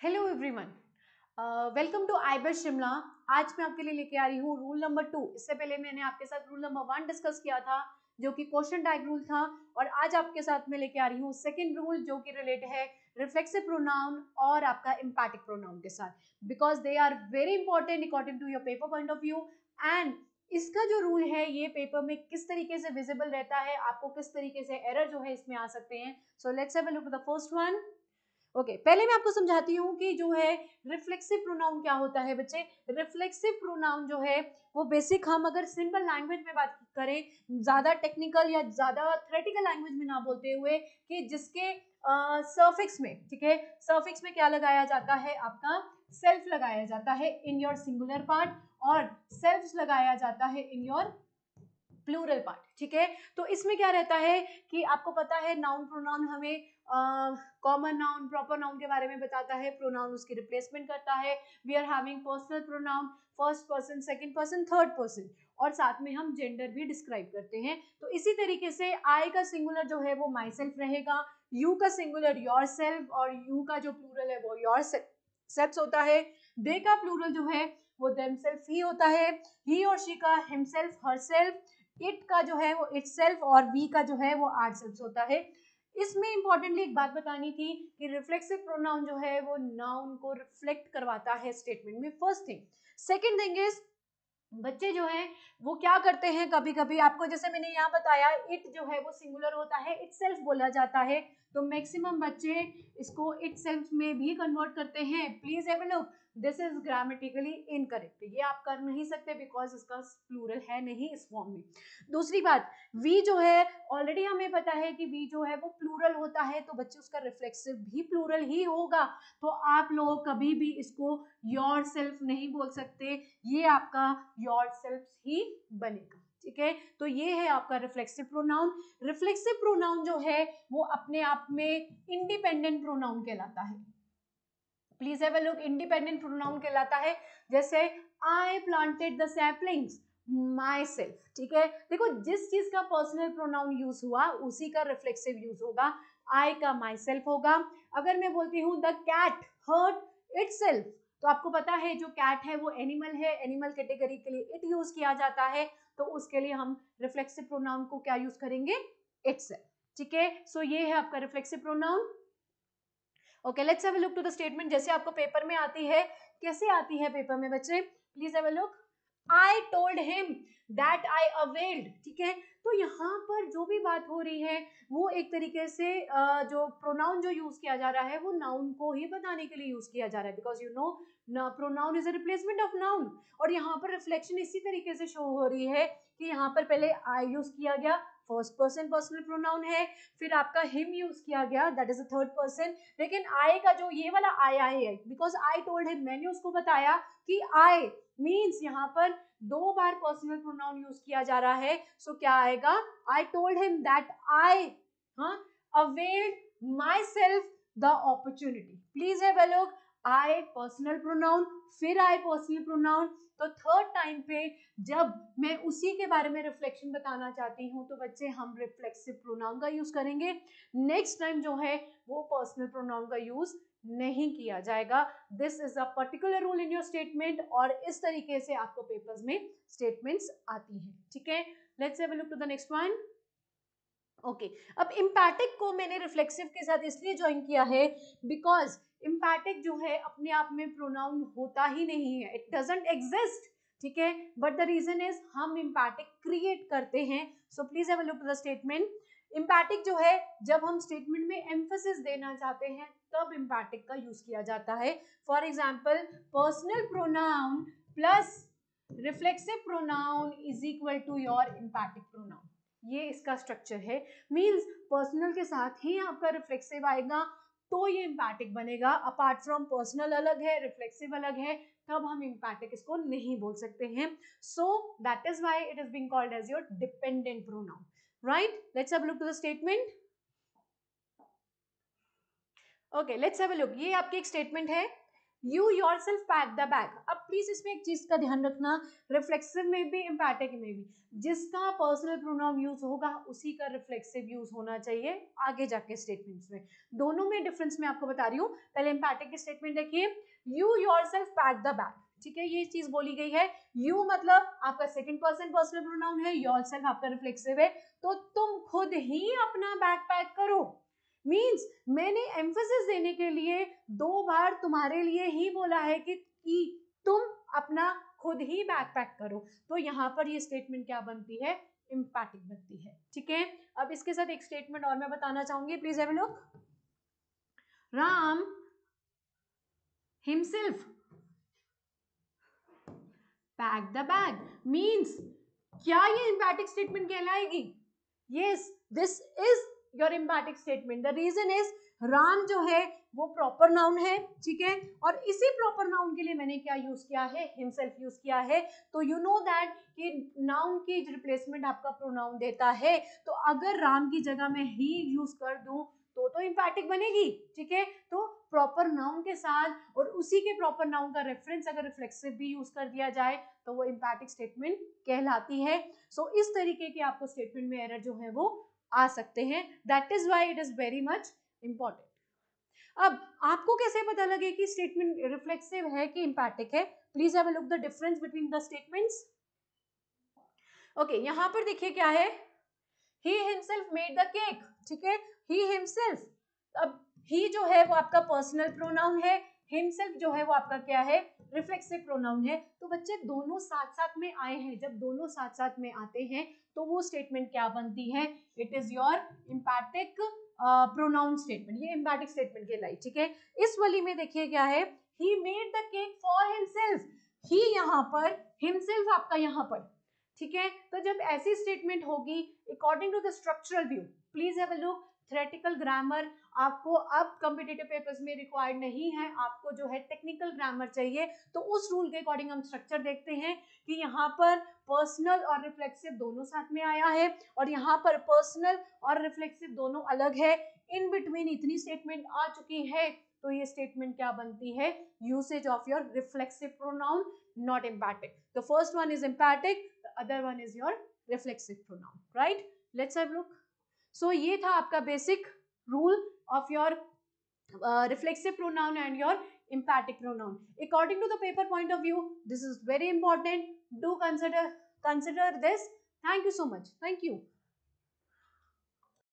Hello everyone, welcome to IBS Shimla. आज मैं आपके लिए लेके आ रही हूँ रूल नंबर 2। इससे पहले मैंने आपके साथ रूल नंबर 1 डिस्कस किया था जो कि क्वेश्चन टैग रूल था, और आज आपके साथ मैं लेके आ रही हूँ सेकंड रूल जो कि रिलेटेड है रिफ्लेक्सिव प्रोनाउन और आपका एम्पैथिक प्रोनाउन के साथ, because they are very important according to your paper point of view. And इसका जो रूल है ये पेपर में किस तरीके से विजिबल रहता है, आपको किस तरीके से एरर जो है इसमें आ सकते हैं। So let's have a look at the first one. Okay, पहले मैं आपको समझाती हूँ कि जो है रिफ्लेक्सिव प्रोनाउन क्या होता है बच्चे। रिफ्लेक्सिव प्रोनाउन जो है वो बेसिक, हम अगर सिंपल लैंग्वेज में बात करें, ज्यादा टेक्निकल या ज्यादा थ्योरेटिकल लैंग्वेज में ना बोलते हुए, कि जिसके सफिक्स में, ठीक है, सफिक्स में क्या लगाया जाता है, आपका सेल्फ लगाया जाता है इन योर सिंगुलर पार्ट और सेल्फ लगाया जाता है इन योर प्लूरल पार्ट। ठीक है, तो इसमें क्या रहता है कि आपको पता है नाउन प्रोनाउन हमें कॉमन नाउन प्रॉपर नाउन के बारे में बताता है, प्रोनाउन उसकी रिप्लेसमेंट करता है। We are having personal pronoun, first person, second person, third person, और साथ में हम जेंडर भी डिस्क्राइब करते हैं। तो इसी तरीके से आई का सिंगुलर जो है वो माई सेल्फ रहेगा, यू का सिंगुलर योर सेल्फ, और यू का जो प्लूरल है वो योर सेल्फ होता है। दे का प्लूरल जो है वो देम सेल्फ ही होता है, ही और शी का हिमसेल्फ हर सेल्फ, इट का जो है वो इट सेल्फ, और वी का जो है वो आर सेल्फ होता है। इसमें इंपॉर्टेंटली एक बात बतानी थी कि रिफ्लेक्सिव प्रोनाउन जो है वो नाउन को रिफ्लेक्ट करवाता है स्टेटमेंट में, first thing. Second thing is, बच्चे जो हैं वो क्या करते हैं, कभी कभी आपको जैसे मैंने यहाँ बताया इट जो है वो सिंगुलर होता है, इट सेल्फ बोला जाता है, तो मैक्सिमम बच्चे इसको इट सेल्फ में भी कन्वर्ट करते हैं। Please have a look, this is grammatically incorrect, ये आप कर नहीं सकते बिकॉज इसका प्लूरल है नहीं इस फॉर्म में। दूसरी बात, वी जो है ऑलरेडी हमें पता है कि वी जो है वो प्लूरल होता है, तो बच्चे उसका रिफ्लेक्सिव भी प्लूरल ही होगा, तो आप लोग कभी भी इसको योर सेल्फ नहीं बोल सकते, ये आपका योर सेल्फ ही बनेगा। ठीक है, तो ये है आपका रिफ्लेक्सिव प्रोनाउन। रिफ्लेक्सिव प्रोनाउन जो है वो अपने आप में इंडिपेंडेंट प्रोनाउन कहलाता है। Please have a look, independent pronoun कहलाता है। जैसे I planted the saplings, my self. ठीक है, देखो जिस चीज का पर्सनल प्रोनाउन यूज हुआ उसी का रिफ्लेक्सिव यूज होगा, आई का माई सेल्फ होगा। अगर मैं बोलती हूँ द कैट हर्ट इटसेल्फ, तो आपको पता है जो कैट है वो एनिमल है, एनिमल कैटेगरी के लिए इट यूज किया जाता है, तो उसके लिए हम रिफ्लेक्सिव प्रोनाउन को क्या यूज करेंगे, इटसेल्फ। ठीक है, सो ये है आपका reflexive pronoun. Okay, let's have a look to the statement जैसे आपको पेपर में आती है। कैसे आती है पेपर में बच्चे, please have a look. I told him that I availed. ठीक है, तो यहाँ पर जो भी बात हो रही है वो एक तरीके से जो प्रोनाउन जो यूज किया जा रहा है वो नाउन को ही बताने के लिए यूज किया जा रहा है, because you know pronoun is a replacement of noun. और यहाँ पर रिफ्लेक्शन इसी तरीके से शो हो रही है कि यहाँ पर पहले आई यूज किया गया, फर्स्ट पर्सन पर्सनल प्रोनाउन है, फिर आपका हिम यूज किया गया, that is a third person. लेकिन आई का जो ये वाला आई है, बिकॉज आई टोल्ड हिम, मैंने उसको बताया कि आई मीन्स यहाँ पर 2 बार पर्सनल प्रोनाउन यूज किया जा रहा है। सो क्या आएगा, I told him that I availed my self the opportunity. Please have a look, I personal pronoun, फिर आई पर्सनल प्रोनाउन, तो थर्ड टाइम पे जब मैं उसी के बारे में रिफ्लेक्शन बताना चाहती हूँ तो बच्चे हम रिफ्लेक्सिव प्रोनाउन का यूज करेंगे। नेक्स्ट टाइम जो है वो पर्सनल प्रोनाउन का यूज नहीं किया जाएगा। This is a particular rule in your statement, और इस तरीके से आपको पेपर्स में स्टेटमेंट्स आती हैं। ठीक है, let's have a look to the next one. Okay, अब इम्पैटिक को मैंने रिफ्लेक्सिव के साथ इसलिए ज्वाइन किया है बिकॉज इम्पैटिक जो है अपने आप में प्रोनाउन होता ही नहीं है, इट डजंट एग्जिस्ट। ठीक है, बट द रीजन इज हम इम्पैटिक क्रिएट करते हैं। So please have a look to the statement. Emphatic जो है जब हम स्टेटमेंट में एम्फेसिस देना चाहते हैं तब इम्पैटिक का यूज किया जाता है। For example, personal pronoun plus reflexive pronoun is equal to your emphatic pronoun, ये इसका स्ट्रक्चर है। मींस पर्सनल के साथ ही आपका रिफ्लेक्सिव आएगा तो ये इम्पैटिक बनेगा। अपार्ट फ्रॉम पर्सनल अलग है, रिफ्लेक्सिव अलग है, तब हम इम्पैटिक इसको नहीं बोल सकते हैं। So that is why it is being called as your dependent pronoun, right. Let's have a look to the statement. Okay, let's have a look, ये आपकी एक स्टेटमेंट है, you yourself pack the bag. अब please इसमें एक चीज का ध्यान रखना, रिफ्लेक्सिव में भी एम्पैथिक में भी जिसका पर्सनल प्रोनाउन यूज होगा उसी का रिफ्लेक्सिव यूज होना चाहिए आगे जाके स्टेटमेंट्स में। दोनों में डिफरेंस मैं आपको बता रही हूँ। पहले एम्पैथिक की स्टेटमेंट देखिए, you yourself pack the bag, ठीक है, ये चीज बोली गई है। यू मतलब आपका सेकंड पर्सन पर्सनल प्रोनाउन है, योरसेल्फ आपका रिफ्लेक्सिव है, तो तुम खुद ही अपना बैग पैक करो। मीन्स मैंने एम्फेसिस देने के लिए 2 बार तुम्हारे लिए ही बोला है कि तुम अपना खुद ही बैग पैक करो, तो यहाँ पर ये स्टेटमेंट क्या बनती है, एम्पैथिक बनती है, ठीक है। अब इसके साथ एक स्टेटमेंट और मैं बताना चाहूंगी, please have a look. Ram himself pack the bag, means क्या ये एम्पैथिक स्टेटमेंट कहलाएगी? Yes, this is your emphatic statement. The reason is Ram जो है वो प्रॉपर नाउन है, ठीक है, और इसी प्रॉपर नाउन के लिए मैंने क्या यूज किया है, हिमसेल्फ यूज किया है। तो यू नो दैट कि नाउन की रिप्लेसमेंट आपका प्रोनाउन देता है, तो अगर राम की जगह में ही यूज कर दूं तो एम्पैथिक बनेगी, ठीक है। तो प्रॉपर नाउन के साथ और उसी के प्रॉपर नाउन का रेफरेंस अगर रिफ्लेक्सिव भी यूज कर दिया जाए तो वो एम्पैथिक स्टेटमेंट कहलाती है। सो इस तरीके के आपको स्टेटमेंट में एरर जो है वो आ सकते हैं, that is why it is very much important. अब आपको कैसे पता लगे कि स्टेटमेंट रिफ्लेक्सिव है कि एम्पैथिक है? Please have a look the difference between the statements. Okay, यहां पर देखिए क्या है, he himself made the cake, ठीक है, he himself। अब he जो है वो आपका पर्सनल प्रोनाउन है, himself जो है वो आपका क्या है, रिफ्लेक्सिव प्रोनाउन है। तो बच्चे दोनों साथ साथ में आए हैं, जब दोनों साथ साथ में आते हैं तो वो स्टेटमेंट क्या बनती है, it is your empathic pronoun statement, ये एम्पैथिक स्टेटमेंट कहलाई, ठीक है। इस वाली में देखिए क्या है, he made the cake for himself, he यहाँ पर, himself आपका यहाँ पर, ठीक है। तो जब ऐसी स्टेटमेंट होगी according to the structural view, please have a look, theoretical grammar आपको अब कॉम्पिटिटिव पेपर्स में रिक्वायर्ड नहीं है, आपको जो है टेक्निकल ग्रामर चाहिए। तो उस रूल के अकॉर्डिंग हम स्ट्रक्चर देखते हैं कि यहाँ पर पर्सनल और रिफ्लेक्सिव दोनों साथ में आया है और यहाँ पर पर्सनल और रिफ्लेक्सिव दोनों अलग है, इन बिटवीन इतनी स्टेटमेंट आ चुकी है, तो ये स्टेटमेंट क्या बनती है, usage of your reflexive pronoun, not emphatic. The first one is emphatic, the other one is your reflexive pronoun, right? Let's have a look. So ये था आपका basic rule of your reflexive pronoun and your emphatic pronoun. According to the paper point of view, this is very important. Do consider this. Thank you so much. Thank you.